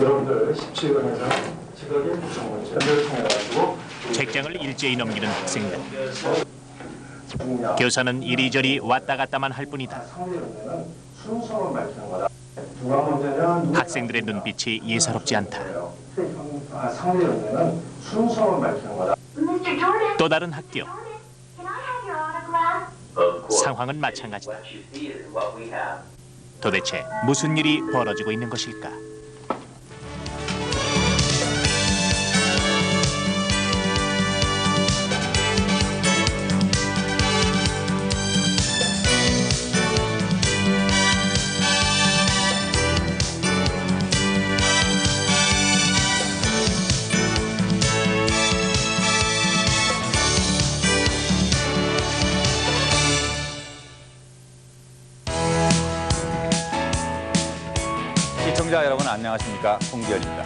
여러분들 17강에서 지각의 구성문제를 통해가지고 책장을 일제히 넘기는 학생들. 교사는 이리저리 왔다 갔다만 할 뿐이다. 순서로 밝히는 거다. 누가 문제냐? 학생들의 눈빛이 예사롭지 않다. 상대 문제는 순서로 밝히는 거다. 또 다른 학교. 상황은 마찬가지다. 도대체 무슨 일이 벌어지고 있는 것일까? 시청자 여러분 안녕하십니까? 홍기열입니다.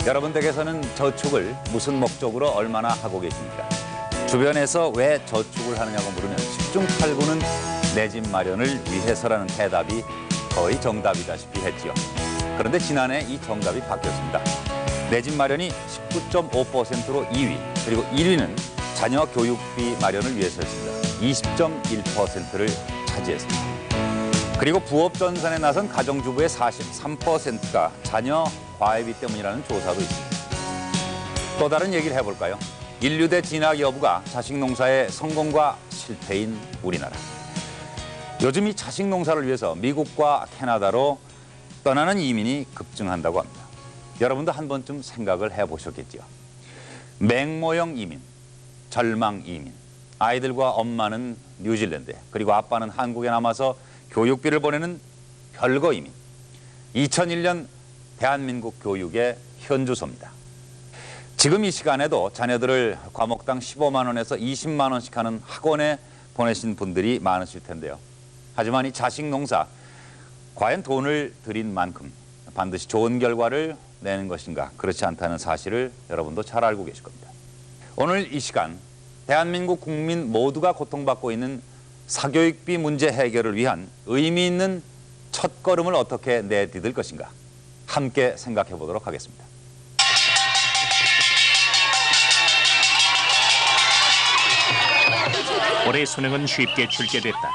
여러분 댁에서는 저축을 무슨 목적으로 얼마나 하고 계십니까? 주변에서 왜 저축을 하느냐고 물으면 10중 8구는 내 집 마련을 위해서라는 대답이 거의 정답이다시피 했지요. 그런데 지난해 이 정답이 바뀌었습니다. 내 집 마련이 19.5%로 2위, 그리고 1위는 자녀 교육비 마련을 위해서였습니다. 20.1%를 차지했습니다. 그리고 부업 전산에 나선 가정주부의 43%가 자녀 과외비 때문이라는 조사도 있습니다. 또 다른 얘기를 해볼까요? 인류대 진학 여부가 자식 농사의 성공과 실패인 우리나라. 요즘 이 자식 농사를 위해서 미국과 캐나다로 떠나는 이민이 급증한다고 합니다. 여러분도 한 번쯤 생각을 해보셨겠지요. 맹모형 이민, 절망 이민. 아이들과 엄마는 뉴질랜드에, 그리고 아빠는 한국에 남아서 교육비를 보내는 별거 이민. 2001년 대한민국 교육의 현주소입니다. 지금 이 시간에도 자녀들을 과목당 15만 원에서 20만 원씩 하는 학원에 보내신 분들이 많으실 텐데요. 하지만 이 자식 농사, 과연 돈을 들인 만큼 반드시 좋은 결과를 내는 것인가? 그렇지 않다는 사실을 여러분도 잘 알고 계실 겁니다. 오늘 이 시간 대한민국 국민 모두가 고통받고 있는 사교육비 문제 해결을 위한 의미 있는 첫걸음을 어떻게 내디딜 것인가? 함께 생각해 보도록 하겠습니다. 올해 수능은 쉽게 출제됐다.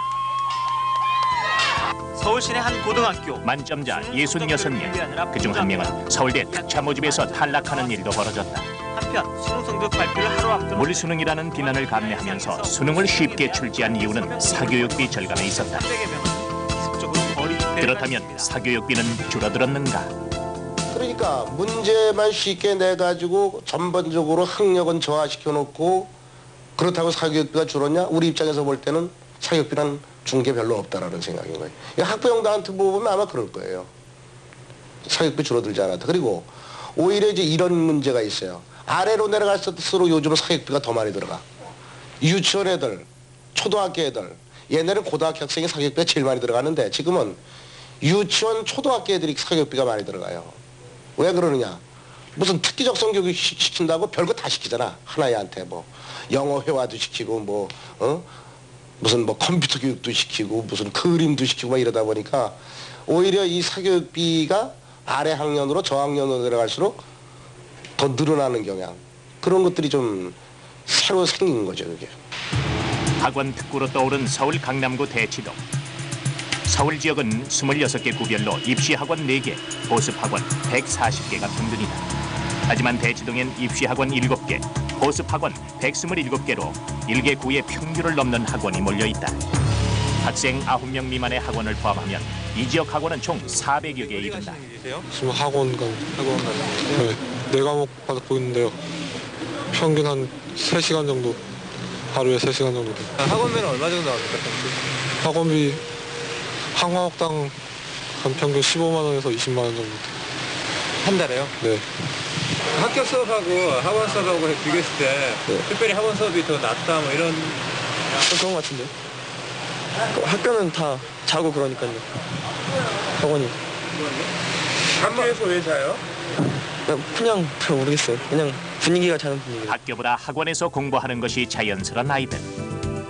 서울시내 한 고등학교 만점자 66명, 그중 한 명은 서울대 특차 모집에서 탈락하는 일도 벌어졌다. 한편 수능 성적 발표를 하루 앞둔 물리수능이라는 비난을 감내하면서 수능을 쉽게 출제한 이유는 사교육비 절감에 있었다. 그렇다면 사교육비는 줄어들었는가? 그러니까 문제만 쉽게 내가지고 전반적으로 학력은 저하시켜놓고 그렇다고 사교육비가 줄었냐? 우리 입장에서 볼 때는 사교육비는 준 게 별로 없다라는 생각인 거예요. 학부형들한테 물어보면 아마 그럴 거예요. 사교육비 줄어들지 않았다. 그리고 오히려 이제 이런 문제가 있어요. 아래로 내려갈수록 요즘은 사교육비가 더 많이 들어가. 유치원 애들, 초등학교 애들, 옛날에는 고등학교 학생이 사교육비가 제일 많이 들어가는데 지금은 유치원, 초등학교 애들이 사교육비가 많이 들어가요. 왜 그러느냐? 무슨 특기적 성교육 시킨다고 별거 다 시키잖아. 하나애한테 뭐 영어 회화도 시키고 무슨 컴퓨터 교육도 시키고 무슨 그림도 시키고 막 이러다 보니까 오히려 이 사교육비가 아래 학년으로 저학년으로 내려갈수록 더 늘어나는 경향. 그런 것들이 좀 새로 생긴 거죠, 그게. 학원 특구로 떠오른 서울 강남구 대치동. 서울 지역은 26개 구별로 입시학원 4개, 보습학원 140개가 평균이다. 하지만 대치동엔 입시학원 7개, 보습학원 127개로 1개 구의 평균을 넘는 학원이 몰려있다. 학생 9명 미만의 학원을 포함하면 이 지역 학원은 총 400여 개에 이른다. 지금 학원 가는 네, 4과목 받고 있는데요. 평균 한 3시간 정도, 하루에 3시간 정도 돼요. 학원비는 얼마 정도 나옵니까? 학원비 한 과목당 한 평균 15만 원에서 20만 원 정도 돼요. 한 달에요? 네. 학교 수업하고 학원 수업하고 비교했을 때 특별히 학원 수업이 더 낫다 뭐 이런 그런 것 같은데. 학교는 다 자고 그러니까요. 학원이. 학교에서 왜 자요? 그냥 잘 모르겠어요. 그냥 분위기가 자는 분위기. 학교보다 학원에서 공부하는 것이 자연스러운 아이들.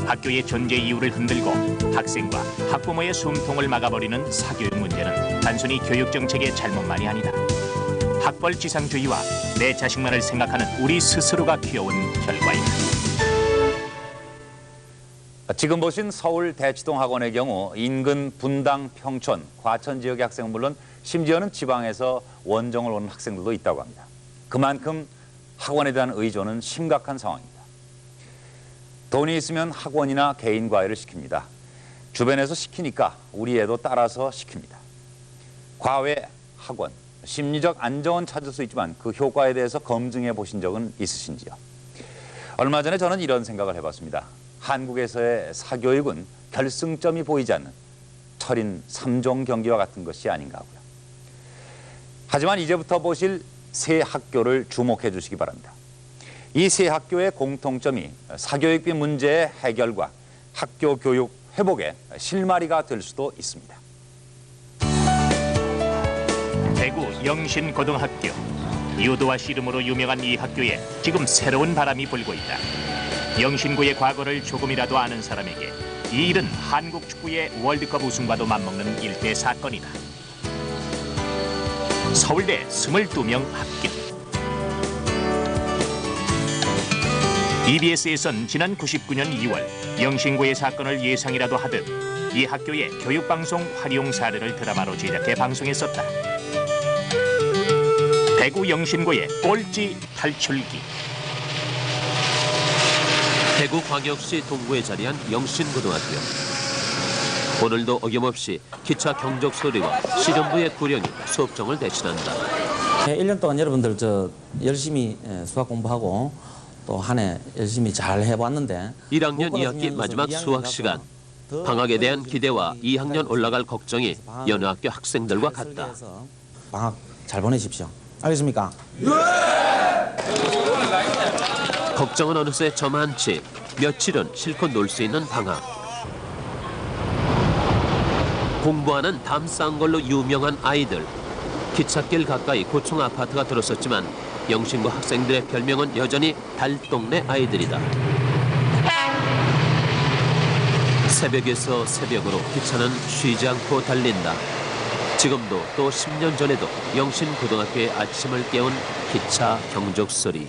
학교의 존재 이유를 흔들고 학생과 학부모의 숨통을 막아버리는 사교육 문제는 단순히 교육 정책의 잘못만이 아니다. 학벌지상주의와 내 자식만을 생각하는 우리 스스로가 귀여운 결과입니다. 지금 보신 서울 대치동 학원의 경우 인근 분당, 평촌, 과천 지역의 학생은 물론 심지어는 지방에서 원정을 오는 학생들도 있다고 합니다. 그만큼 학원에 대한 의존은 심각한 상황입니다. 돈이 있으면 학원이나 개인 과외를 시킵니다. 주변에서 시키니까 우리 애도 따라서 시킵니다. 과외, 학원, 심리적 안정은 찾을 수 있지만 그 효과에 대해서 검증해 보신 적은 있으신지요? 얼마 전에 저는 이런 생각을 해봤습니다. 한국에서의 사교육은 결승점이 보이지 않는 철인 3종 경기와 같은 것이 아닌가 하고요. 하지만 이제부터 보실 세 학교를 주목해 주시기 바랍니다. 이 세 학교의 공통점이 사교육비 문제의 해결과 학교 교육 회복의 실마리가 될 수도 있습니다. 대구 영신고등학교. 유도와 씨름으로 유명한 이 학교에 지금 새로운 바람이 불고 있다. 영신고의 과거를 조금이라도 아는 사람에게 이 일은 한국 축구의 월드컵 우승과도 맞먹는 일대 사건이다. 서울대 22명 합격. EBS에선 지난 99년 2월 영신고의 사건을 예상이라도 하듯 이 학교의 교육방송 활용 사례를 드라마로 제작해 방송했었다. 대구 영신고의 꼴찌 탈출기. 대구광역시 동구에 자리한 영신고등학교. 오늘도 어김없이 기차 경적 소리와 시전부의 구령이 수업정을 대신한다. 1년 동안 여러분들 열심히 수학 공부하고 또 한 해 열심히 잘 해봤는데 1학년 2학기 마지막 수학 시간. 방학에 대한 기대와 2학년 올라갈 걱정이 여느 학교 학생들과 같다. 방학 잘 보내십시오. 알겠습니까? 걱정은 어느새 저만치 며칠은 실컷 놀 수 있는 방학. 공부하는 담싼 걸로 유명한 아이들. 기찻길 가까이 고층 아파트가 들었었지만 영신고 학생들의 별명은 여전히 달동네 아이들이다. 새벽에서 새벽으로 기차는 쉬지 않고 달린다. 지금도 또 10년 전에도 영신고등학교의 아침을 깨운 기차 경적 소리.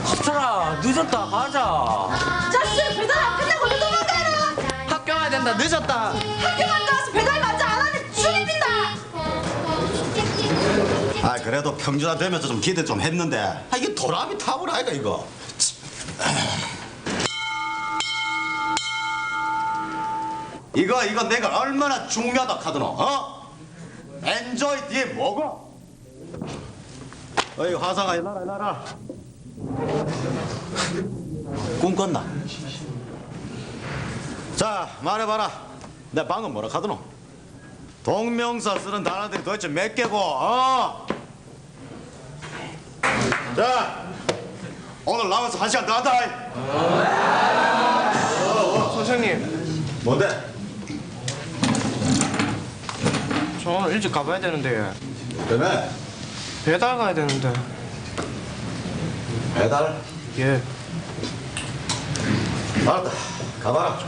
집사라 늦었다 가자. 자식 배달 안 끝나고 어디 도망가라. 학교 가야 된다 늦었다. 학교 갔다 와서 배달 맞아 안 하면 죽인다. 아 그래도 평준화 되면서 좀 기대 좀 했는데 이게 도라미 타불 아이가 이거. 이거 내가 얼마나 중요하다 카드노 어? 엔조이 뒤에 뭐고? 어이 화상아 일어나 꿈 꿨나? 자 말해봐라 내 방금 뭐라 카드노? 동명사 쓰는 단어들이 도대체 몇 개고 어? 자 오늘 남아서 1시간 더 한다 선생님 뭔데? 저 오늘 일찍 가봐야 되는데 때문에 배달 가야 되는데. 배달? 예. 알았다 가봐라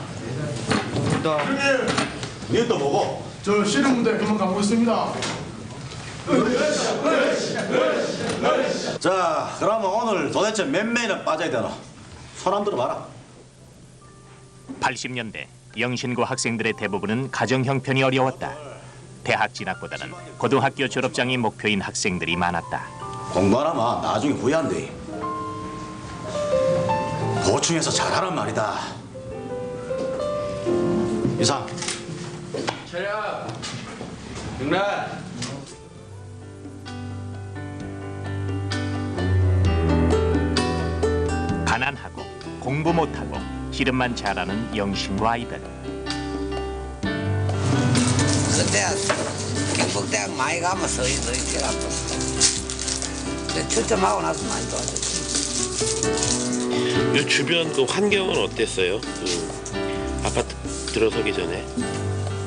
니 또 뭐고? 저 씨름 무대 그만 가고 있습니다. 자 그러면 오늘 도대체 몇 명이나 빠져야 되나? 손 한번 들어봐라 80년대 영신고 학생들의 대부분은 가정 형편이 어려웠다. 대학 진학보다는 고등학교 졸업장이 목표인 학생들이 많았다. 공부 안 하면 나중에 후회한대 보충해서 잘하란 말이다 이상 차려. 육란. 가난하고 공부 못하고 씨름만 잘하는 영신고 아이들. 그때 경북대학 많이 가면 서희 길 아팠어. 근데 출점하고 나서 많이 좋아졌지. 이 주변 그 환경은 어땠어요? 그 아파트 들어서기 전에.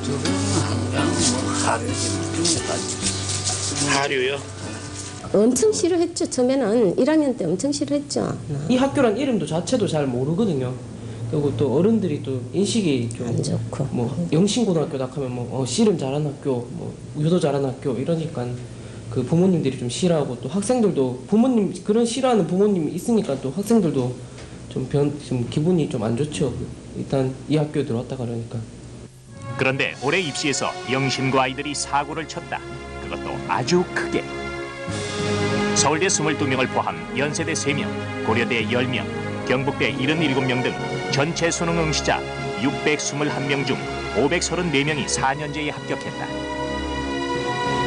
주변은 항상 하류지 중국까지. 하류요? 엄청 싫어했죠. 처음에는 1학년 때 엄청 싫어했죠. 이 학교란 이름도 자체도 잘 모르거든요. 그리고 또 어른들이 또 인식이 좀 안 좋고 뭐 영신고등학교다 하면 뭐 씨름 잘하는 학교, 뭐 유도 잘하는 학교 이러니까 그 부모님들이 좀 싫어하고 또 학생들도 부모님 그런 싫어하는 부모님이 있으니까 또 학생들도 좀 기분이 좀 안 좋죠. 일단 이 학교에 들어왔다 그러니까. 그런데 올해 입시에서 영신고 아이들이 사고를 쳤다. 그것도 아주 크게. 서울대 22명을 포함 연세대 3명, 고려대 10명, 경북대 77명 등 전체 수능 응시자 621명 중 534명이 4년제에 합격했다.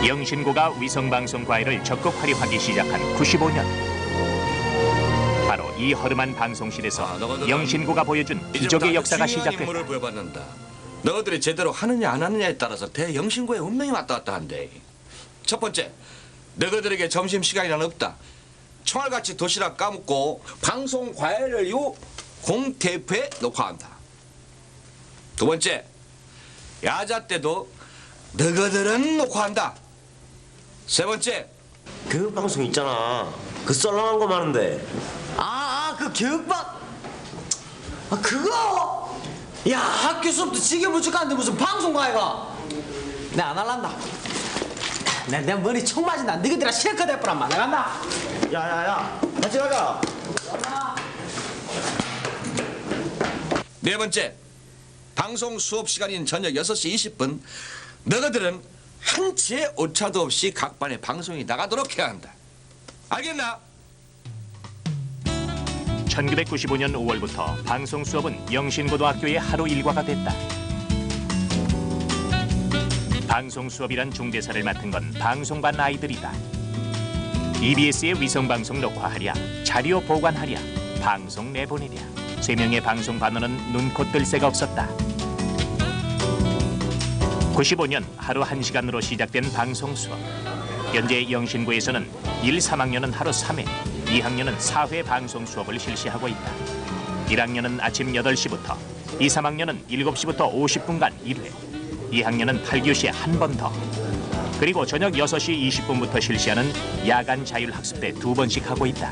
영신고가 위성방송 과외를 적극 활용하기 시작한 95년. 바로 이 허름한 방송실에서 영신고가 보여준 기적의 역사가 시작됐다. 임무를 부여받는다. 너희들이 제대로 하느냐 안 하느냐에 따라서 대영신고의 운명이 왔다 갔다 한대. 첫 번째, 너희들에게 점심시간이란 없다. 총알같이 도시락 까먹고 방송 과외를 공테이프에 녹화한다. 두 번째, 야자 때도 너희들은 녹화한다. 세 번째, 교육방송 있잖아. 그 썰렁한 거 많은데. 그 교육방. 그거. 야, 학교 수업도 지겨울 줄 아는데 무슨 방송 과외가. 내가 안 할란다. 내 머리 총 맞은다. 너희들아 실컷 해보란 말. 나간다. 야야야, 같이 가자. 네 번째, 방송 수업 시간인 저녁 6시 20분 너희들은 한치의 오차도 없이 각 반에 방송이 나가도록 해야 한다. 알겠나? 1995년 5월부터 방송 수업은 영신고등학교의 하루 일과가 됐다. 방송 수업이란 중대사를 맡은 건 방송반 아이들이다. EBS의 위성방송 녹화하랴, 자료 보관하랴, 방송 내보내랴. 3명의 방송반원은 눈코 뜰 새가 없었다. 95년 하루 1시간으로 시작된 방송 수업. 현재 영신고에서는 1, 3학년은 하루 3회, 2학년은 4회 방송 수업을 실시하고 있다. 1학년은 아침 8시부터, 2, 3학년은 7시부터 50분간 1회, 2학년은 8교시에 한 번 더, 그리고 저녁 6시 20분부터 실시하는 야간 자율학습 때 2번씩 하고 있다.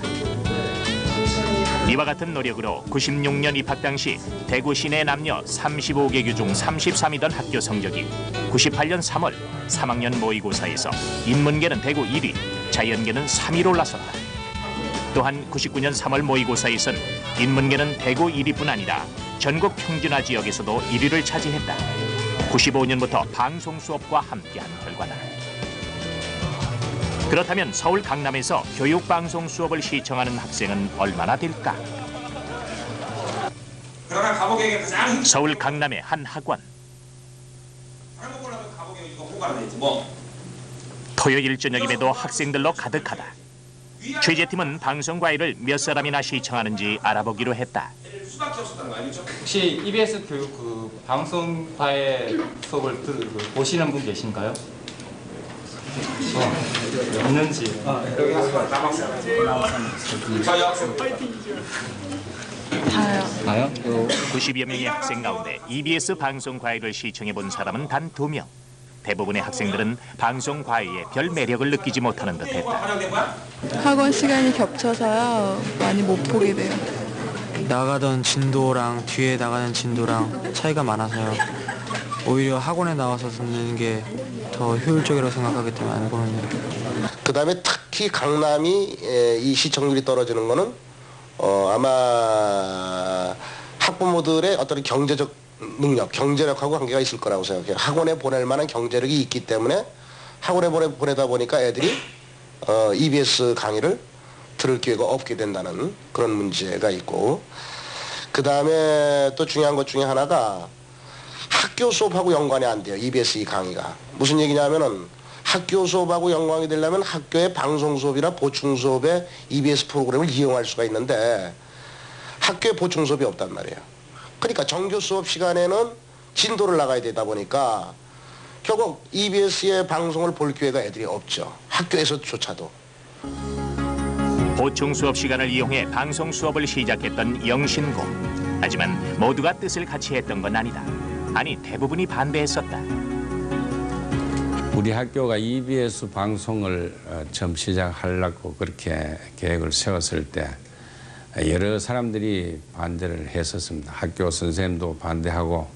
이와 같은 노력으로 96년 입학 당시 대구 시내 남녀 35개교 중 33이던 학교 성적이 98년 3월 3학년 모의고사에서 인문계는 대구 1위, 자연계는 3위로 올라섰다. 또한 99년 3월 모의고사에선 인문계는 대구 1위뿐 아니라 전국 평균화 지역에서도 1위를 차지했다. 95년부터 방송 수업과 함께한 결과다. 그렇다면 서울 강남에서 교육방송 수업을 시청하는 학생은 얼마나 될까? 서울 강남의 한 학원. 토요일 저녁임에도 학생들로 가득하다. 취재팀은 방송 과외를 몇 사람이나 시청하는지 알아보기로 했다. 혹시 EBS 교육 방송 과외 수업을 보시는 분 계신가요? 있는지. 여기 남학생. 다요? 90여 명의 학생 가운데 EBS 방송 과외를 시청해 본 사람은 단 2명. 대부분의 학생들은 방송 과외에 별 매력을 느끼지 못하는 듯했다. 학원 시간이 겹쳐서요. 많이 못 보게 돼요. 나가던 진도랑 뒤에 나가는 진도랑 차이가 많아서요. 오히려 학원에 나와서 듣는 게 더 효율적이라고 생각하기 때문에 안 보는데요. 그 다음에 특히 강남이 이 시청률이 떨어지는 거는 아마 학부모들의 어떤 경제적 능력, 경제력하고 관계가 있을 거라고 생각해요. 학원에 보낼 만한 경제력이 있기 때문에 학원에 보내다 보니까 애들이 EBS 강의를 들을 기회가 없게 된다는 그런 문제가 있고, 그 다음에 또 중요한 것 중에 하나가 학교 수업하고 연관이 안 돼요. EBS 이 강의가. 무슨 얘기냐면은 학교 수업하고 연관이 되려면 학교의 방송 수업이나 보충 수업에 EBS 프로그램을 이용할 수가 있는데 학교에 보충 수업이 없단 말이에요. 그러니까 정규 수업 시간에는 진도를 나가야 되다 보니까 결국 EBS의 방송을 볼 기회가 애들이 없죠. 학교에서조차도. 보충 수업 시간을 이용해 방송 수업을 시작했던 영신고. 하지만 모두가 뜻을 같이 했던 건 아니다. 아니, 대부분이 반대했었다. 우리 학교가 EBS 방송을 처음 시작하려고 그렇게 계획을 세웠을 때 여러 사람들이 반대를 했었습니다. 학교 선생님도 반대하고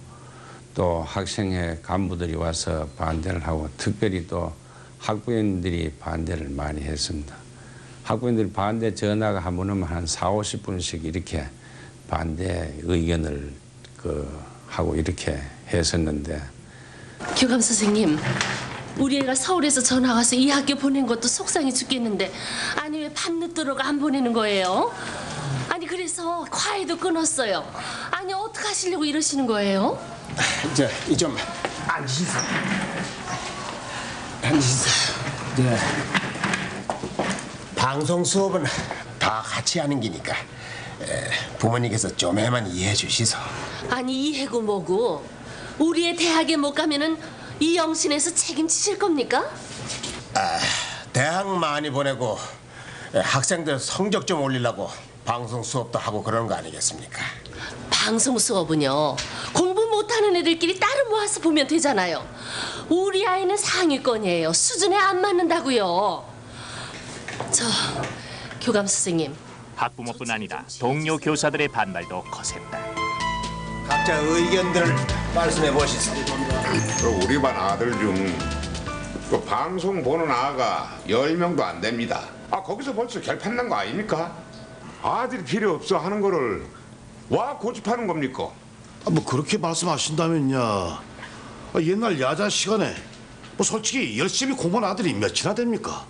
또 학생회 간부들이 와서 반대를 하고 특별히 또 학부모님들이 반대를 많이 했습니다. 학부모님들 반대 전화가 한 번 오면 한 40-50분씩 이렇게 반대 의견을 하고 이렇게 했었는데 교감 선생님, 우리 애가 서울에서 전화 와서 이 학교 보낸 것도 속상해 죽겠는데 아니 왜 밤늦도록 안 보내는 거예요? 아니 그래서 과외도 끊었어요. 아니 어떻게 하시려고 이러시는 거예요? 좀 앉으세요. 앉으세요. 네. 방송 수업은 다 같이 하는 기니까 부모님께서 좀만 이해해 주시소. 아니 이해고 뭐고 우리 애 대학에 못 가면은 이 영신에서 책임지실 겁니까? 대학 많이 보내고 학생들 성적 좀 올리려고 방송 수업도 하고 그러는 거 아니겠습니까? 방송 수업은요 공부 못하는 애들끼리 따로 모아서 보면 되잖아요. 우리 아이는 상위권이에요. 수준에 안 맞는다고요. 저 교감 선생님, 학부모뿐 아니라 동료 교사들의 반발도 거셌다. 각자 의견들을 말씀해 보시소. 우리 반 아들 중 그 방송 보는 아가 10명도 안 됩니다. 거기서 벌써 결판 난 거 아닙니까? 아들이 필요 없어 하는 거를 와 고집하는 겁니까? 뭐 그렇게 말씀하신다면야 옛날 야자 시간에 뭐 솔직히 열심히 공부한 아들이 몇이나 됩니까?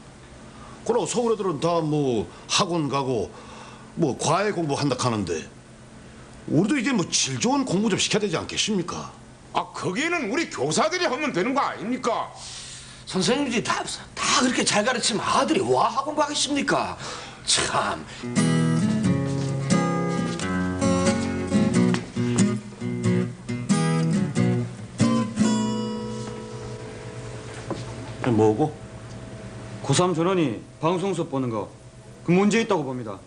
그러고 서울 애들은 다 뭐 학원 가고 뭐 과외 공부한다 하는데 우리도 이제 뭐 질 좋은 공부 좀 시켜야 되지 않겠습니까? 거기에는 우리 교사들이 하면 되는 거 아닙니까? 선생님들이 다 그렇게 잘 가르치면 아들이 와 학원 가겠습니까? 참. 뭐고? 고3 전원이 방송 수업 보는 거 그 문제 있다고 봅니다.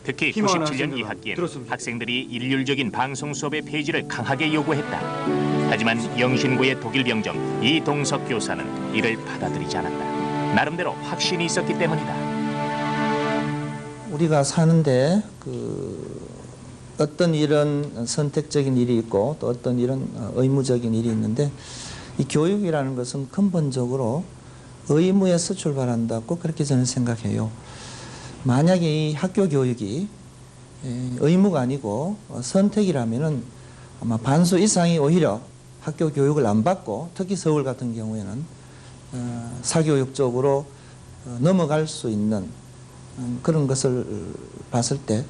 특히 희망하는 97년 학생들은 2학기엔 들었습니다. 학생들이 일률적인 방송 수업의 폐지를 강하게 요구했다. 하지만 영신고의 독일 병정 이동석 교사는 이를 받아들이지 않았다. 나름대로 확신이 있었기 때문이다. 우리가 사는데 어떤 일은 선택적인 일이 있고 또 어떤 일은 의무적인 일이 있는데 이 교육이라는 것은 근본적으로 의무에서 출발한다고 그렇게 저는 생각해요. 만약에 이 학교 교육이 의무가 아니고 선택이라면은 아마 반수 이상이 오히려 학교 교육을 안 받고 특히 서울 같은 경우에는 사교육 쪽으로 넘어갈 수 있는 그런 것을 봤을 때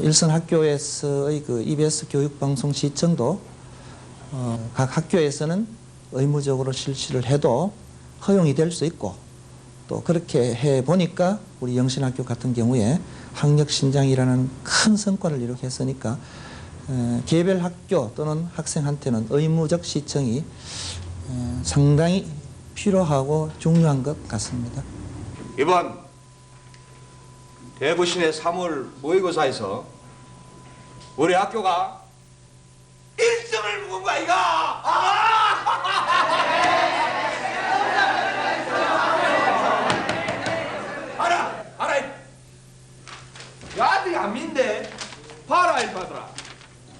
일선 학교에서의 그 EBS 교육방송 시청도 각 학교에서는 의무적으로 실시를 해도 허용이 될 수 있고 또 그렇게 해 보니까 우리 영신학교 같은 경우에 학력 신장이라는 큰 성과를 이룩했으니까 개별 학교 또는 학생한테는 의무적 시청이 상당히 필요하고 중요한 것 같습니다. 이번 대구 시내 3월 모의고사에서 우리 학교가 1등을 먹은 거야 이거! 알아! 야들이 안 믿네. 봐라 이 봐라.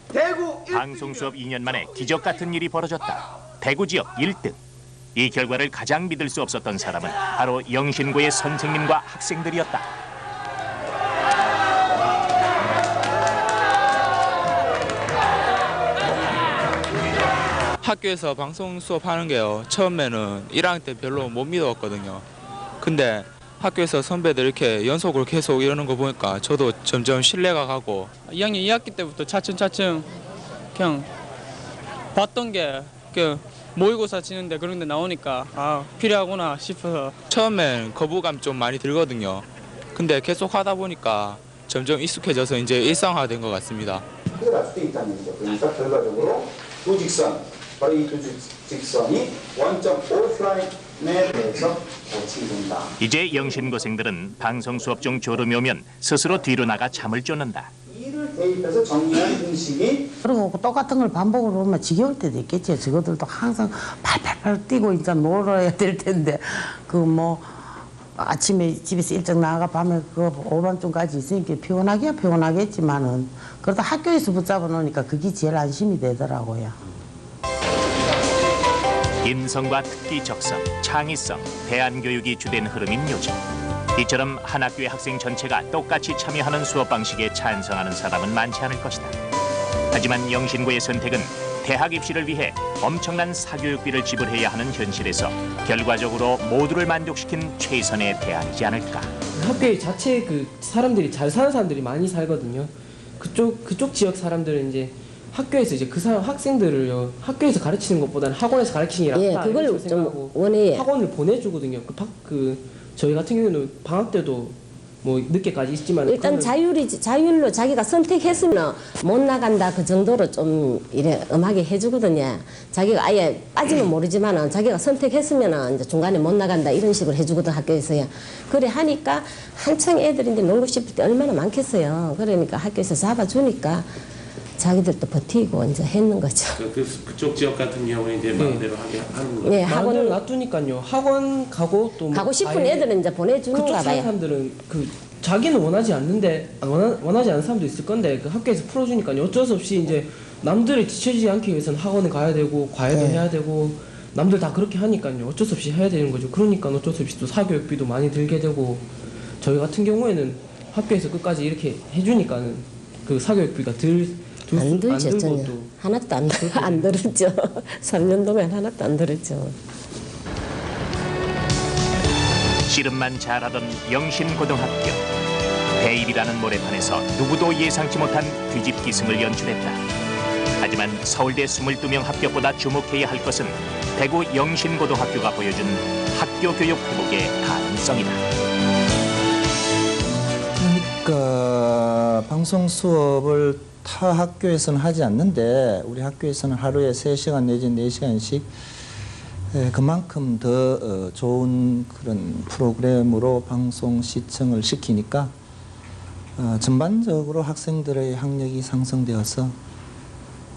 대구 1등. 방송 수업 2년 만에 기적 같은 일이 벌어졌다. 대구 지역 1등. 이 결과를 가장 믿을 수 없었던 사람은 바로 영신고의 선생님과 학생들이었다. 학교에서 방송 수업하는 게요. 처음에는 1학년 때 별로 못 믿었거든요. 근데 학교에서 선배들 이렇게 연속으로 계속 이러는 거 보니까 저도 점점 신뢰가 가고 2학년 2학기 때부터 차츰차츰 그냥 봤던 게 모의고사 치는데 그런 데 나오니까 필요하구나 싶어서 처음엔 거부감 좀 많이 들거든요. 근데 계속 하다 보니까 점점 익숙해져서 이제 일상화된 것 같습니다. 해결할 수도 있다는 얘기죠. 그러니까 결과적으로 두 직선, 바로 이 두 직선이 원점 오프라인에 대해서 고치게 된다. 이제 영신고생들은 방송 수업 중 졸음이 오면 스스로 뒤로 나가 잠을 쫓는다. 이를 대입해서 정리한 음식이 그리고 똑같은 걸 반복으로 보면 지겨울 때도 있겠지. 저것들도 항상 팔팔팔 뛰고 이제 놀아야 될 텐데 그 뭐 아침에 집에서 일찍 나가 밤에 그 오밤중까지 있으니까 피곤하겠지만은 그래도 학교에서 붙잡아 놓으니까 그게 제일 안심이 되더라고요. 인성과 특기적성, 창의성, 대안교육이 주된 흐름인 요즘. 이처럼 한 학교의 학생 전체가 똑같이 참여하는 수업 방식에 찬성하는 사람은 많지 않을 것이다. 하지만 영신고의 선택은 대학 입시를 위해 엄청난 사교육비를 지불해야 하는 현실에서 결과적으로 모두를 만족시킨 최선의 대안이지 않을까. 학교에 자체 그 사람들이 잘 사는 사람들이 많이 살거든요. 그쪽 지역 사람들은 이제 학교에서 이제 그 사람 학생들을요 학교에서 가르치는 것보다는 학원에서 가르치는 게 낫다. 그걸 좀 원해. 학원을 보내주거든요. 저희 같은 경우는 방학 때도 뭐 늦게까지 있지만 일단 자율로 자기가 선택했으면 못 나간다 그 정도로 좀 이래 엄하게 해주거든요. 자기가 아예 빠지면 모르지만은 자기가 선택했으면은 이제 중간에 못 나간다 이런 식으로 해주거든 학교에서요. 그래 하니까 한창 애들이 이제 놀고 싶을 때 얼마나 많겠어요. 그러니까 학교에서 잡아주니까 자기들도 버티고 이제 했는 거죠. 그쪽 지역 같은 경우는 이제 마음대로 하게 하는 거예요. 네, 학원을 놔두니까요. 학원 가고 또 가고 싶은 애들은 이제 보내주는가 그쪽 봐요. 사람들은 그 자기는 원하지 않는데 원하지 않는 사람도 있을 건데 그 학교에서 풀어주니까요. 어쩔 수 없이 이제 남들이 뒤처지지 않기 위해서는 학원에 가야 되고 과외도 해야 되고 남들 다 그렇게 하니까요. 어쩔 수 없이 해야 되는 거죠. 그러니까 어쩔 수 없이 또 사교육비도 많이 들게 되고 저희 같은 경우에는 학교에서 끝까지 이렇게 해주니까는 그 사교육비가 안 들죠. 전혀. 하나도 안 들었죠. 3년 동안 하나도 안 들었죠. 씨름만 잘하던 영신고등학교. 대입이라는 모래판에서 누구도 예상치 못한 뒤집기승을 연출했다. 하지만 서울대 22명 합격보다 주목해야 할 것은 대구 영신고등학교가 보여준 학교 교육 회복의 가능성이다. 그러니까 방송 수업을 타 학교에서는 하지 않는데 우리 학교에서는 하루에 3시간 내지 4시간씩 그만큼 더 좋은 그런 프로그램으로 방송 시청을 시키니까 전반적으로 학생들의 학력이 상승되어서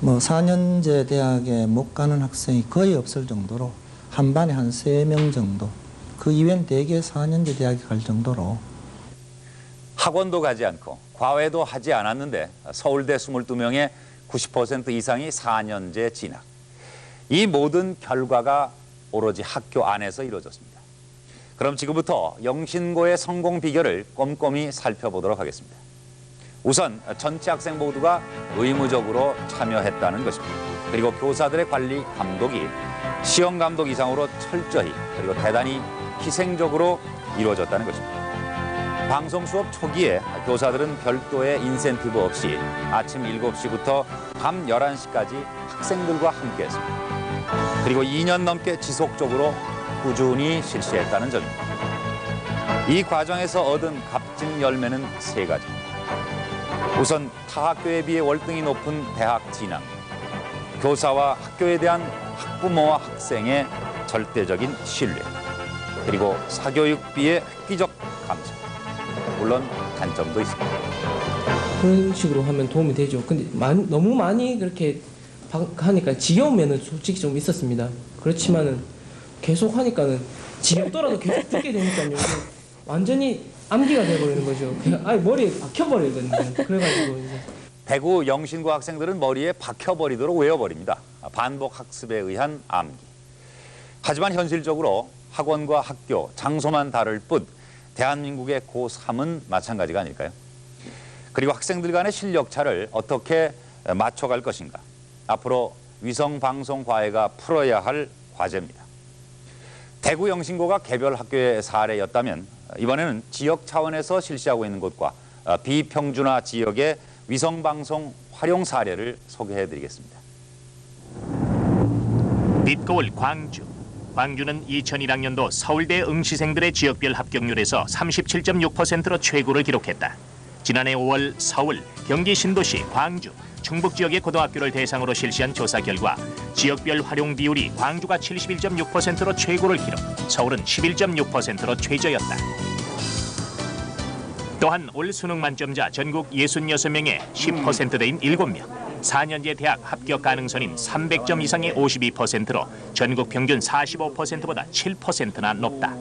뭐 4년제 대학에 못 가는 학생이 거의 없을 정도로 한 반에 한 3명 정도 그 이외엔 대개 4년제 대학에 갈 정도로 학원도 가지 않고 과외도 하지 않았는데 서울대 22명의 90% 이상이 4년제 진학. 이 모든 결과가 오로지 학교 안에서 이루어졌습니다. 그럼 지금부터 영신고의 성공 비결을 꼼꼼히 살펴보도록 하겠습니다. 우선 전체 학생 모두가 의무적으로 참여했다는 것입니다. 그리고 교사들의 관리 감독이 시험 감독 이상으로 철저히 그리고 대단히 희생적으로 이루어졌다는 것입니다. 방송 수업 초기에 교사들은 별도의 인센티브 없이 아침 7시부터 밤 11시까지 학생들과 함께했습니다. 그리고 2년 넘게 지속적으로 꾸준히 실시했다는 점입니다. 이 과정에서 얻은 값진 열매는 3가지입니다. 우선 타 학교에 비해 월등히 높은 대학 진학, 교사와 학교에 대한 학부모와 학생의 절대적인 신뢰, 그리고 사교육비의 획기적 감소. 물론 단점도 있습니다. 그런 식으로 하면 도움이 되죠. 근데 너무 많이 그렇게 하니까 지겨우면은 솔직히 좀 있었습니다. 그렇지만은 계속 하니까는 지겹더라도 계속 듣게 되니까요. 완전히 암기가 돼버리는 거죠. 그냥 아예 머리에 박혀버리거든요. 그래가지고 이제. 대구 영신고 학생들은 머리에 박혀버리도록 외워버립니다. 반복 학습에 의한 암기. 하지만 현실적으로 학원과 학교, 장소만 다를 뿐 대한민국의 고3은 마찬가지가 아닐까요? 그리고 학생들 간의 실력 차를 어떻게 맞춰갈 것인가? 앞으로 위성방송 과외가 풀어야 할 과제입니다. 대구 영신고가 개별 학교의 사례였다면 이번에는 지역 차원에서 실시하고 있는 곳과 비평준화 지역의 위성방송 활용 사례를 소개해드리겠습니다. 빛거울 광주. 광주는 2001학년도 서울대 응시생들의 지역별 합격률에서 37.6%로 최고를 기록했다. 지난해 5월 서울, 경기 신도시, 광주, 충북 지역의 고등학교를 대상으로 실시한 조사 결과 지역별 활용 비율이 광주가 71.6%로 최고를 기록, 서울은 11.6%로 최저였다. 또한 올 수능 만점자 전국 66명의 10%대인 7명, 4년제 대학 합격 가능선인 300점 이상의 52%로 전국 평균 45%보다 7%나 높다.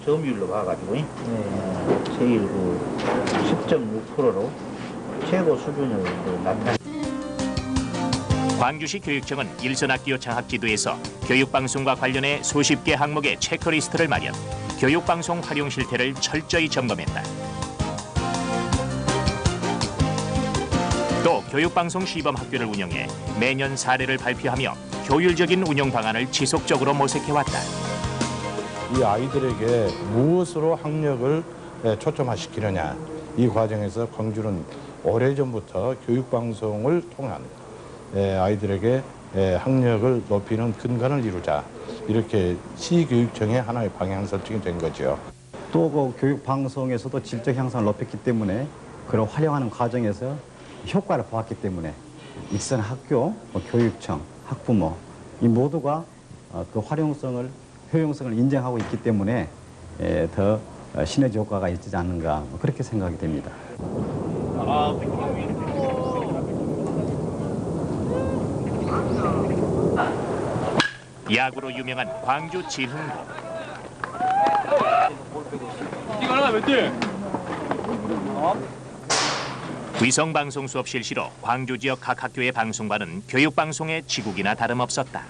점유율로 봐가지고 제일 10.6%로 최고 수준을 나타내. 광주시 교육청은 일선학교 장학지도에서 교육방송과 관련해 수십 개 항목의 체크리스트를 마련, 교육방송 활용 실태를 철저히 점검했다. 또 교육방송 시범학교를 운영해 매년 사례를 발표하며 효율적인 운영 방안을 지속적으로 모색해왔다. 이 아이들에게 무엇으로 학력을 초점화시키느냐, 이 과정에서 광주는 오래전부터 교육방송을 통한 아이들에게 학력을 높이는 근간을 이루자, 이렇게 시교육청의 하나의 방향 설정이 된 거죠. 또 그 교육방송에서도 질적 향상을 높였기 때문에 그런 활용하는 과정에서 효과를 보았기 때문에 익선 학교, 교육청, 학부모 이 모두가 그 활용성을, 효용성을 인정하고 있기 때문에 더 시너지 효과가 있지 않는가 그렇게 생각이 됩니다. 야구로 유명한 광주 진흥고. 위성방송 수업 실시로 광주 지역 각 학교의 방송반은 교육방송의 지국이나 다름없었다.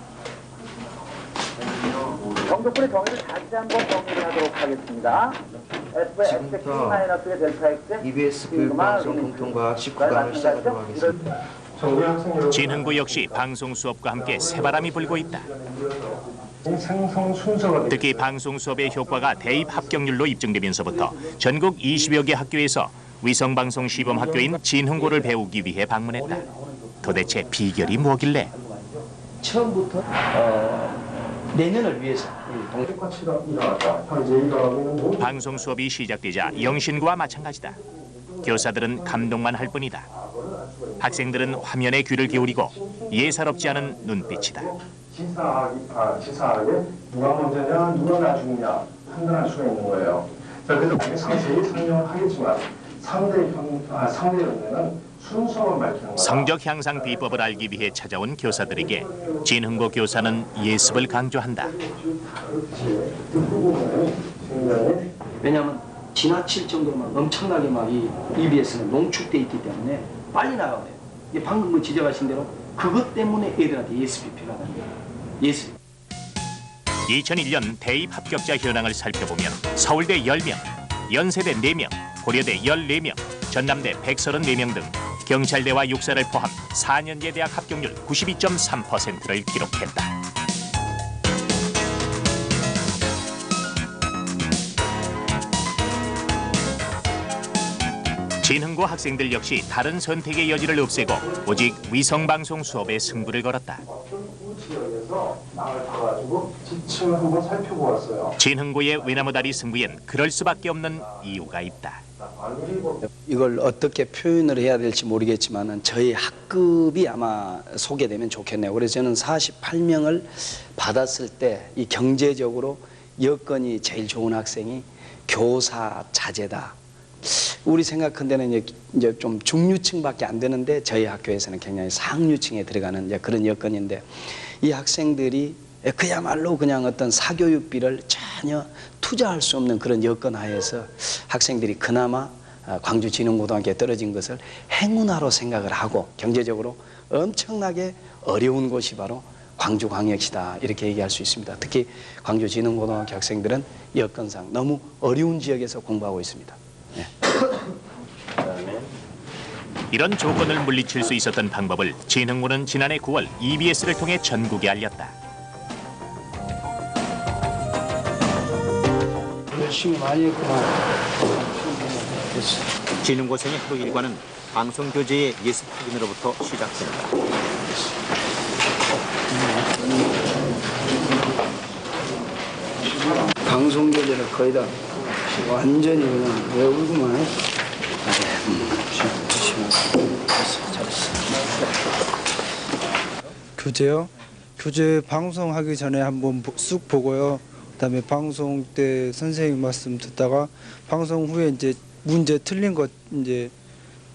정도풀의 정의를 다시 한번 정리를 하도록 하겠습니다. 지금부터 EBS 교육방송 공통과학 19강을 시작하도록 하겠습니다. 진흥고 역시 방송 수업과 함께 새바람이 불고 있다. 특히 방송 수업의 효과가 대입 합격률로 입증되면서부터 전국 20여 개 학교에서 위성방송 시범학교인 진흥고를 배우기 위해 방문했다. 도대체 비결이 뭐길래? 처음부터 내년을 위해서 방송 수업이 시작되자 영신고와 마찬가지다. 교사들은 감동만 할 뿐이다. 학생들은 화면에 귀를 기울이고 예사롭지 않은 눈빛이다. 치사하게 누가 먼저냐 누가 나중이냐 판단할 수가 있는 거예요. 자, 그래서 상세히 설명을 하겠지만 상대 연대는 순서만 밝히는 거야. 성적 향상 비법을 알기 위해 찾아온 교사들에게 진흥고 교사는 예습을 강조한다. 왜냐하면 지나칠 정도로 막 엄청나게 막 이 EBS는 농축돼 있기 때문에 빨리 나가야 돼요. 이게 방금 뭐 지적하신 대로 그것 때문에 애들한테 예습이 필요하다는 거예요. 예습. 2001년 대입 합격자 현황을 살펴보면 서울대 10명, 연세대 4명, 고려대 14명, 전남대 134명 등 경찰대와 육사를 포함 4년제 대학 합격률 92.3%를 기록했다. 진흥고 학생들 역시 다른 선택의 여지를 없애고 오직 위성방송 수업에 승부를 걸었다. 지층을 한번 살펴보았어요. 진흥고의 외나무다리 승부엔 그럴 수밖에 없는 이유가 있다. 이걸 어떻게 표현을 해야 될지 모르겠지만 저희 학급이 아마 소개되면 좋겠네요. 그래서 저는 48명을 받았을 때 이 경제적으로 여건이 제일 좋은 학생이 교사 자제다. 우리 생각한데는 이제 좀 중류층밖에 안 되는데 저희 학교에서는 굉장히 상류층에 들어가는 이제 그런 여건인데 이 학생들이 그야말로 그냥 어떤 사교육비를 전혀 투자할 수 없는 그런 여건 하에서 학생들이 그나마 광주 진흥고등학교에 떨어진 것을 행운아로 생각을 하고 경제적으로 엄청나게 어려운 곳이 바로 광주광역시다 이렇게 얘기할 수 있습니다. 특히 광주 진흥고등학교 학생들은 여건상 너무 어려운 지역에서 공부하고 있습니다. 네. 이런 조건을 물리칠 수 있었던 방법을 진흥고는 지난해 9월 EBS를 통해 전국에 알렸다. 열심히 많이 했구만. 진흥고생의 하루 일과는 방송교재의 예습 확인으로부터 시작됩니다. 방송교재를 거의 다 완전히 그냥 외우고만. 교재요? 교재 방송하기 전에 한번 쑥 보고요. 그다음에 방송 때 선생님 말씀 듣다가 방송 후에 이제 문제 틀린 것 이제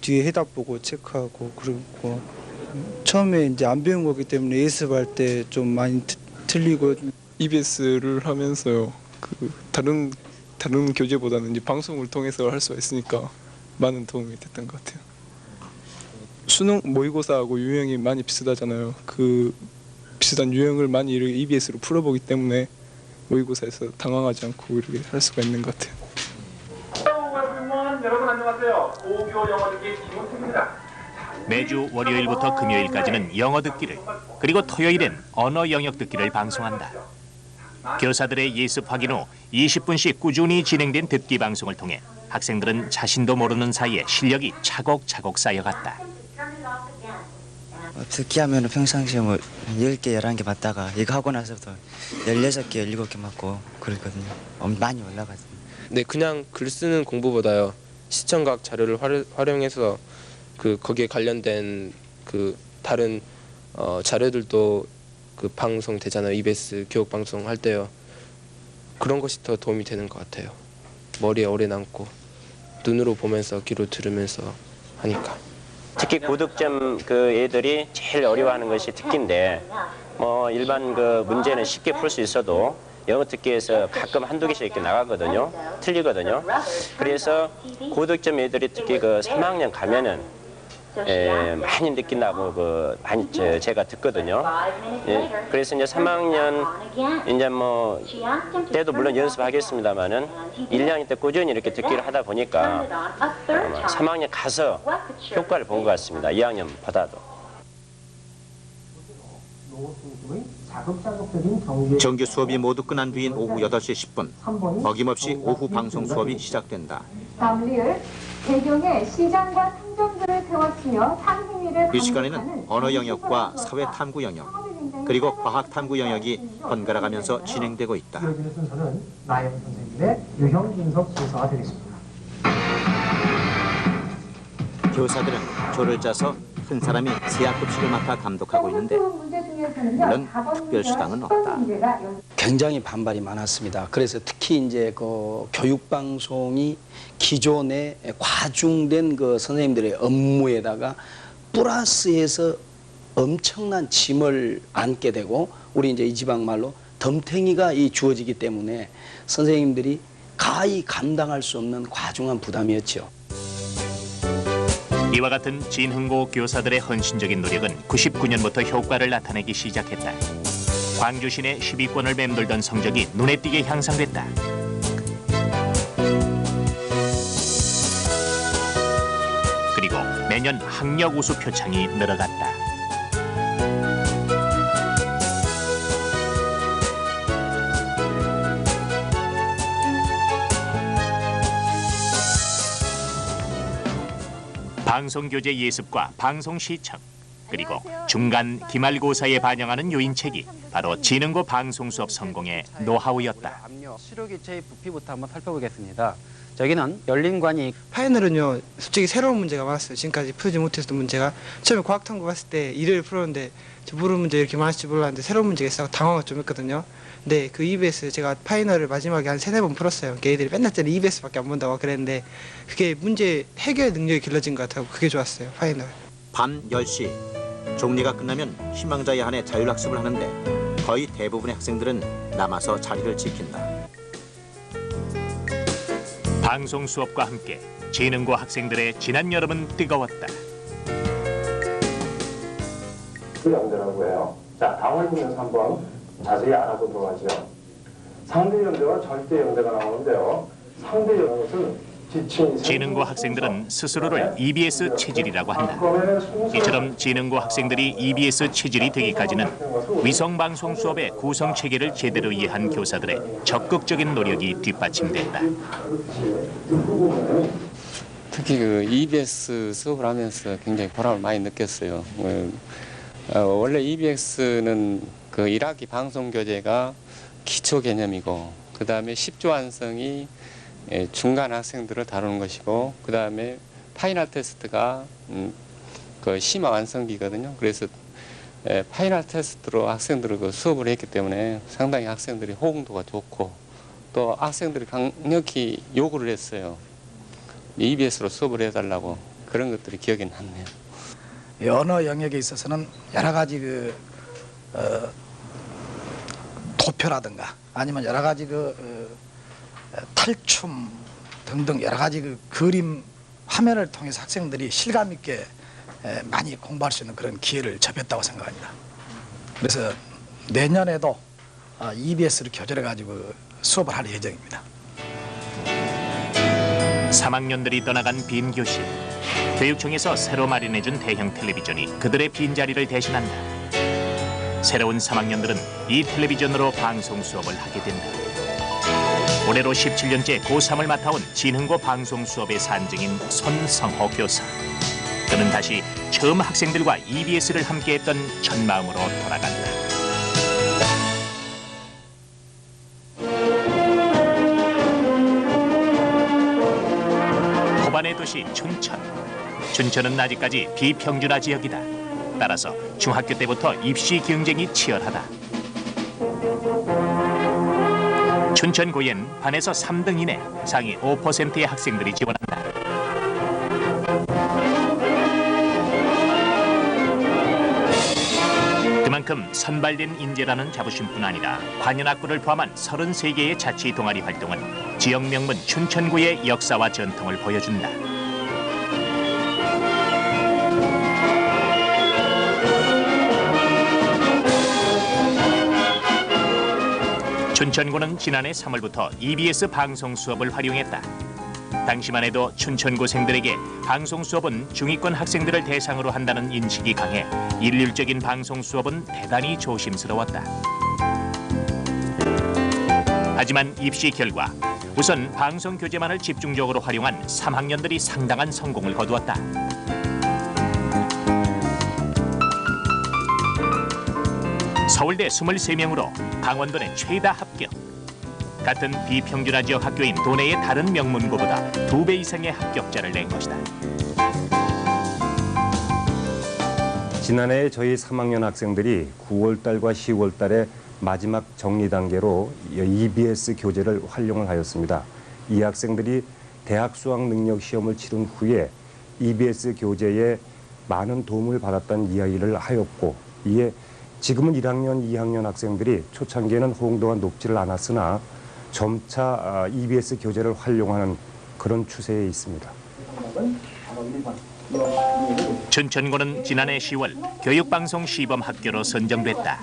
뒤에 해답 보고 체크하고 그리고 처음에 이제 안 배운 거기 때문에 예습할 때 좀 많이 틀리고 EBS를 하면서요. 다른 다른 교재보다는 이제 방송을 통해서 할 수가 있으니까 많은 도움이 됐던 것 같아요. 수능 모의고사하고 유형이 많이 비슷하잖아요. 그 비슷한 유형을 많이 이렇게 EBS로 풀어보기 때문에 모의고사에서 당황하지 않고 이렇게 할 수가 있는 것 같아요. 여러분 안녕하세요. 5개월 영어 듣기 김훈태입니다. 매주 월요일부터 금요일까지는 영어 듣기를, 그리고 토요일엔 언어 영역 듣기를 방송한다. 교사들의 예습 확인 후 20분씩 꾸준히 진행된 듣기 방송을 통해 학생들은 자신도 모르는 사이에 실력이 차곡차곡 쌓여갔다. 듣기 하면 평상시에 뭐 10개, 11개 받다가 이거 하고 나서부터 16개, 17개 맞고 그랬거든요. 많이 올라갔습니다. 네, 그냥 글 쓰는 공부보다요. 시청각 자료를 활용해서 거기에 관련된 다른 자료들도 방송 되잖아요. EBS 교육 방송 할 때요. 그런 것이 더 도움이 되는 것 같아요. 머리에 오래 남고 눈으로 보면서 귀로 들으면서 하니까. 특히 고득점 애들이 제일 어려워하는 것이 듣기인데 일반 문제는 쉽게 풀 수 있어도 영어 듣기에서 가끔 한두 개씩 이렇게 나가거든요. 틀리거든요. 그래서 고득점 애들이 특히 3학년 가면은 많이 느낀다고 많이 제가 듣거든요. 그래서 이제 3학년 이제 때도 물론 연습하겠습니다만은 1학년 때 꾸준히 이렇게 듣기를 하다 보니까 3학년 가서 효과를 본 것 같습니다. 2학년보다도. 정규 수업이 모두 끝난 뒤인 오후 8시 10분, 어김없이 오후 방송 수업이 시작된다. 다음 리을 개경의 시장과 상점들을 태웠으며 상행위를 이 시간에는 언어 영역과 사회 탐구 영역, 그리고 과학 탐구 영역이 번갈아 가면서 진행되고 있다. 이어지는 순서는 나연 선생님의 유형분석 순서가 되겠습니다. 교사들은 조를 짜서 한 사람이 세학급식을 맡아 감독하고 있는데 물론 특별수당은 없다. 굉장히 반발이 많았습니다. 그래서 특히 이제 교육 방송이 기존에 과중된 선생님들의 업무에다가 플러스해서 엄청난 짐을 안게 되고, 우리 이제 이 지방 말로 덤탱이가 주어지기 때문에 선생님들이 가히 감당할 수 없는 과중한 부담이었죠. 이와 같은 진흥고 교사들의 헌신적인 노력은 99년부터 효과를 나타내기 시작했다. 광주 시내 10위권을 맴돌던 성적이 눈에 띄게 향상됐다. 그리고 매년 학력 우수 표창이 늘어갔다. 방송교재 예습과 방송시청, 그리고 중간 기말고사에 반영하는 요인책이 바로 진흥고 방송수업 성공의 노하우였다. 시료기체의 부피부터 한번 살펴보겠습니다. 저기는 열린관이 파이널은요, 솔직히 새로운 문제가 많았어요. 지금까지 풀지 못했던 문제가. 처음에 과학탐구 봤을 때 일을 풀었는데 모르는 문제 이렇게 많을지 몰랐는데 새로운 문제가 있어서 당황을 좀 했거든요. 근데 그 EBS 제가 파이널을 마지막에 한 3-4번 풀었어요. 걔들이 맨날 때는 EBS밖에 안 본다고 그랬는데 그게 문제 해결 능력이 길러진 것 같아요. 그게 좋았어요, 파이널. 밤 10시, 종리가 끝나면 희망자에 한해 자율학습을 하는데 거의 대부분의 학생들은 남아서 자리를 지킨다. 방송 수업과 함께 진흥고 학생들의 지난 여름은 뜨거웠다. 그 연대라고 해요. 자, 다음을 보면서 한번 자세히 알아보도록 하죠. 상대 연대와 절대 연대가 나오는데요. 상대 연대는 진흥고 학생들은 스스로를 EBS 체질이라고 한다. 이처럼 진흥고 학생들이 EBS 체질이 되기까지는 위성방송 수업의 구성체계를 제대로 이해한 교사들의 적극적인 노력이 뒷받침됐다. 특히 EBS 수업을 하면서 굉장히 보람을 많이 느꼈어요. 원래 EBS는 1학기 방송교재가 기초 개념이고, 그 다음에 10조 완성이 중간 학생들을 다루는 것이고, 그 다음에 파이널 테스트가 심화 완성기거든요. 그래서 파이널 테스트로 학생들을 수업을 했기 때문에 상당히 학생들이 호응도가 좋고, 또 학생들이 강력히 요구를 했어요. EBS로 수업을 해달라고. 그런 것들이 기억에 남네요. 언어 영역에 있어서는 여러 가지 도표라든가 아니면 여러 가지 탈춤 등등 여러 가지 그 그림 화면을 통해서 학생들이 실감 있게 많이 공부할 수 있는 그런 기회를 접했다고 생각합니다. 그래서 내년에도 EBS를 교재를 가지고 수업을 할 예정입니다. 3학년들이 떠나간 빈 교실. 교육청에서 새로 마련해준 대형 텔레비전이 그들의 빈자리를 대신한다. 새로운 3학년들은 이 텔레비전으로 방송 수업을 하게 된다. 올해로 17년째 고3을 맡아온 진흥고 방송 수업의 산증인 손성호 교사. 그는 다시 처음 학생들과 EBS를 함께했던 첫마음으로 돌아간다. 호반의 도시 춘천. 춘천은 아직까지 비평준화 지역이다. 따라서 중학교 때부터 입시 경쟁이 치열하다. 춘천고엔 반에서 3등 이내 상위 5%의 학생들이 지원한다. 그만큼 선발된 인재라는 자부심뿐 아니라 관현악부를 포함한 33개의 자치 동아리 활동은 지역 명문 춘천구의 역사와 전통을 보여준다. 춘천구는 지난해 3월부터 EBS 방송 수업을 활용했다. 당시만 해도 춘천고생들에게 방송 수업은 중위권 학생들을 대상으로 한다는 인식이 강해 일률적인 방송 수업은 대단히 조심스러웠다. 하지만 입시 결과 우선 방송 교재만을 집중적으로 활용한 3학년들이 상당한 성공을 거두었다. 서울대 23명으로 강원도 내 최다 합격. 같은 비평준화 지역 학교인 도내의 다른 명문고보다 2배 이상의 합격자를 낸 것이다. 지난해 저희 3학년 학생들이 9월달과 10월달에 마지막 정리 단계로 EBS 교재를 활용을 하였습니다. 이 학생들이 대학 수학 능력 시험을 치른 후에 EBS 교재에 많은 도움을 받았다는 이야기를 하였고, 이에 지금은 1학년, 2학년 학생들이 초창기에는 호응도가 높지를 않았으나 점차 EBS 교재를 활용하는 그런 추세에 있습니다. 춘천고는 지난해 10월 교육방송 시범학교로 선정됐다.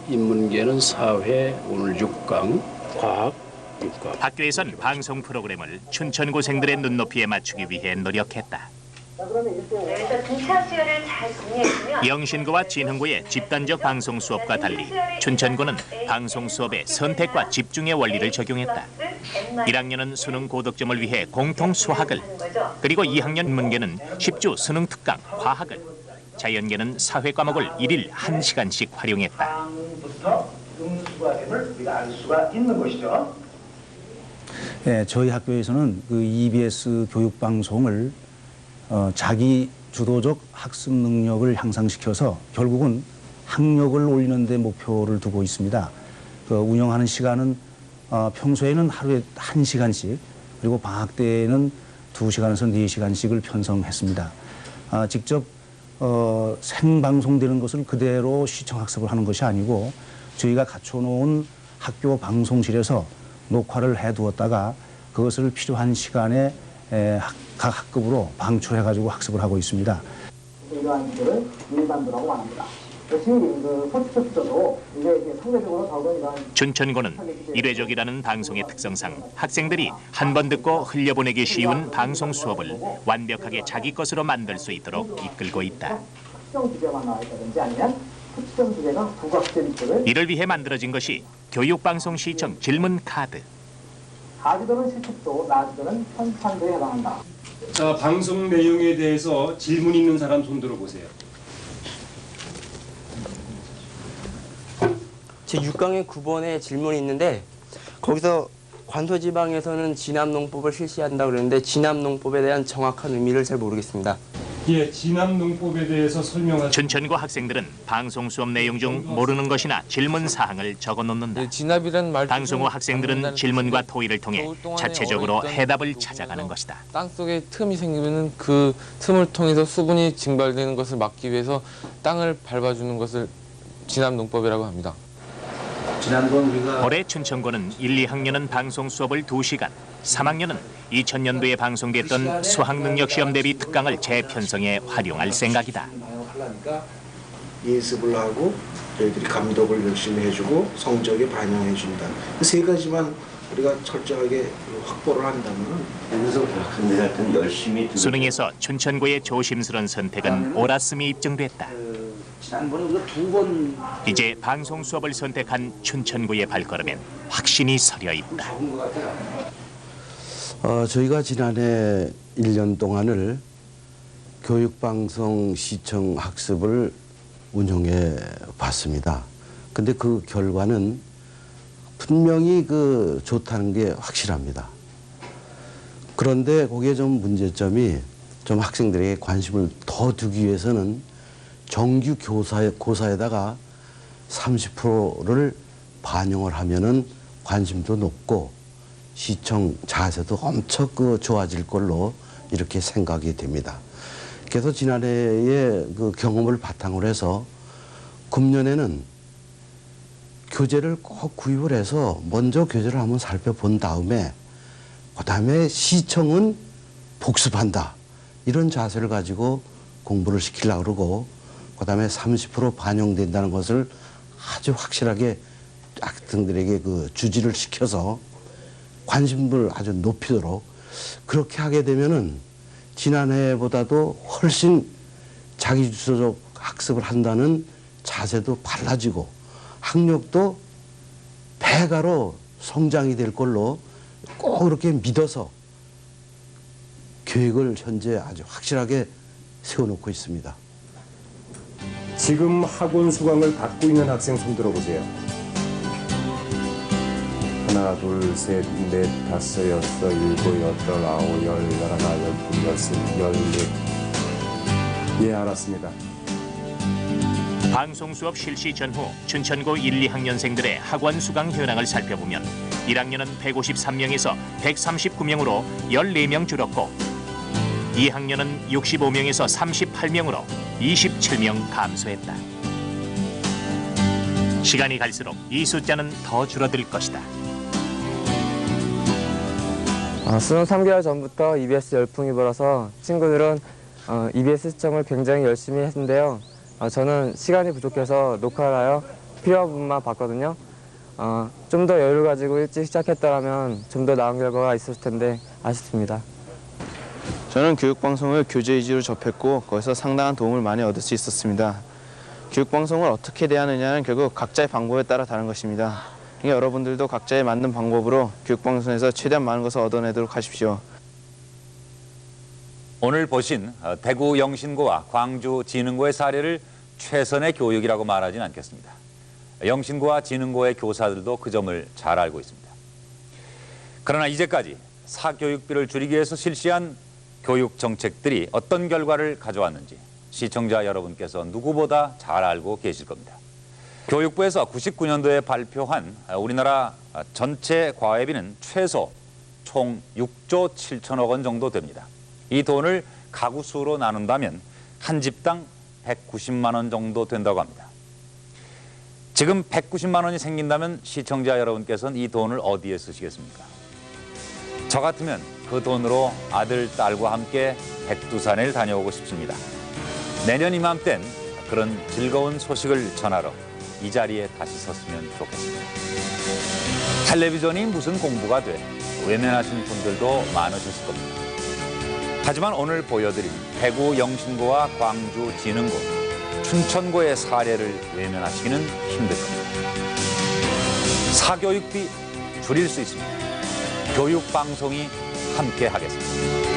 인문계는 사회, 오늘 6강, 과학, 6강. 학교에선 방송 프로그램을 춘천고생들의 눈높이에 맞추기 위해 노력했다. 일단 등차 수열을 잘 정리해주면 영신고와 진흥고의 집단적 방송 수업과 달리 춘천고는 방송 수업에 선택과 집중의 원리를 적용했다. 1학년은 수능 고득점을 위해 공통 수학을, 그리고 2학년 인문계는 10주 수능 특강 과학을, 자연계는 사회 과목을 1일 1시간씩 활용했다. 방부터 음수가 됨을 우리가 알 수가 있는 것이죠. 네, 저희 학교에서는 그 EBS 교육 방송을 자기 주도적 학습 능력을 향상시켜서 결국은 학력을 올리는 데 목표를 두고 있습니다. 운영하는 시간은 평소에는 하루에 1시간씩, 그리고 방학 때에는 2시간에서 4시간씩을 편성했습니다. 직접 생방송되는 것을 그대로 시청학습을 하는 것이 아니고 저희가 갖춰놓은 학교 방송실에서 녹화를 해두었다가 그것을 필요한 시간에 각 학급으로 방출해가지고 학습을 하고 있습니다. 이러한 기술을 일반부라고 말합니다. 지금 포스트도 이제 상대적으로 적은 이러한 춘천고는 일회적이라는 방송의 특성상 학생들이 한 번 듣고 흘려보내기 쉬운 방송 수업을 완벽하게 자기 것으로 만들 수 있도록 이끌고 있다. 특정 주제만 나와 있다든지 아니면 특정 주제가 부각된 것을 이를 위해 만들어진 것이 교육방송 시청 질문 카드. 가지도는 실습도 나지도는 편찬도에 해당한다. 자, 방송 내용에 대해서 질문 있는 사람 손 들어보세요. 제 6강의 9번에 질문이 있는데 거기서 관서지방에서는 진압농법을 실시한다고 그러는데 진압농법에 대한 정확한 의미를 잘 모르겠습니다. 예, 진압농법에 대해서 설명할. 춘천고 학생들은 방송 수업 내용 중 모르는 것이나 질문 사항을 적어놓는다. 진압이란 말. 방송 후 학생들은 질문과 토의를 통해 자체적으로 해답을 찾아가는 것이다. 땅 속에 틈이 생기면 그 틈을 통해서 수분이 증발되는 것을 막기 위해서 땅을 밟아주는 것을 진압농법이라고 합니다. 지난번 우리가 올해 춘천고는 1, 2학년은 방송 수업을 2시간, 3학년은 2000년도에 방송됐던 수학능력시험 대비 특강을 재편성해 활용할 생각이다. 하려니까 예습을 하고 저희들이 감독을 열심히 해주고 성적에 반영해준다. 그 세 가지만 우리가 철저하게 확보를 한다면 열심히 수능에서 춘천고의 조심스런 선택은 옳았음이 입증됐다. 지난번에 우리가 2번 이제 방송 수업을 선택한 춘천고의 발걸음엔 확신이 서려 있다. 저희가 지난해 1년 동안을 교육방송 시청 학습을 운영해 봤습니다. 근데 그 결과는 분명히 좋다는 게 확실합니다. 그런데 거기에 좀 문제점이 좀 학생들에게 관심을 더 두기 위해서는 정규 고사에다가 30%를 반영을 하면은 관심도 높고 시청 자세도 엄청 좋아질 걸로 이렇게 생각이 됩니다. 그래서 지난해의 그 경험을 바탕으로 해서 금년에는 교재를 꼭 구입을 해서 먼저 교재를 한번 살펴본 다음에 그다음에 시청은 복습한다. 이런 자세를 가지고 공부를 시키려고 그러고 그다음에 30% 반영된다는 것을 아주 확실하게 학생들에게 주지를 시켜서 관심을 아주 높이도록 그렇게 하게 되면은 지난해보다도 훨씬 자기주도적 학습을 한다는 자세도 달라지고 학력도 배가로 성장이 될 걸로 꼭 그렇게 믿어서 계획을 현재 아주 확실하게 세워놓고 있습니다. 지금 학원 수강을 받고 있는 학생 손 들어보세요. 하나, 둘, 셋, 넷, 다섯, 여섯, 일곱, 여덟, 아홉, 열, 열하나, 열둘, 열셋, 열넷. 예, 알았습니다. 방송 수업 실시 전후 춘천고 1, 2학년생들의 학원 수강 현황을 살펴보면 1학년은 153명에서 139명으로 14명 줄었고 2학년은 65명에서 38명으로 27명 감소했다. 시간이 갈수록 이 숫자는 더 줄어들 것이다. 수능 3개월 전부터 EBS 열풍이 불어서 친구들은 EBS 시청을 굉장히 열심히 했는데요. 저는 시간이 부족해서 녹화를 하여 필요한 부분만 봤거든요. 좀 더 여유를 가지고 일찍 시작했더라면 좀 더 나은 결과가 있었을 텐데 아쉽습니다. 저는 교육방송을 교재 위주로 접했고 거기서 상당한 도움을 많이 얻을 수 있었습니다. 교육방송을 어떻게 대하느냐는 결국 각자의 방법에 따라 다른 것입니다. 그러니까 여러분들도 각자에 맞는 방법으로 교육방송에서 최대한 많은 것을 얻어내도록 하십시오. 오늘 보신 대구 영신고와 광주 진흥고의 사례를 최선의 교육이라고 말하진 않겠습니다. 영신고와 진흥고의 교사들도 그 점을 잘 알고 있습니다. 그러나 이제까지 사교육비를 줄이기 위해서 실시한 교육 정책들이 어떤 결과를 가져왔는지 시청자 여러분께서 누구보다 잘 알고 계실 겁니다. 교육부에서 99년도에 발표한 우리나라 전체 과외비는 최소 총 6조 7천억 원 정도 됩니다. 이 돈을 가구 수로 나눈다면 한 집당 190만 원 정도 된다고 합니다. 지금 190만 원이 생긴다면 시청자 여러분께서는 이 돈을 어디에 쓰시겠습니까? 저 같으면 그 돈으로 아들, 딸과 함께 백두산을 다녀오고 싶습니다. 내년 이맘땐 그런 즐거운 소식을 전하러 이 자리에 다시 섰으면 좋겠습니다. 텔레비전이 무슨 공부가 돼 외면하신 분들도 많으셨을 겁니다. 하지만 오늘 보여드린 대구 영신고와 광주 진흥고, 춘천고의 사례를 외면하시기는 힘들 겁니다. 사교육비 줄일 수 있습니다. 교육방송이 함께 하겠습니다.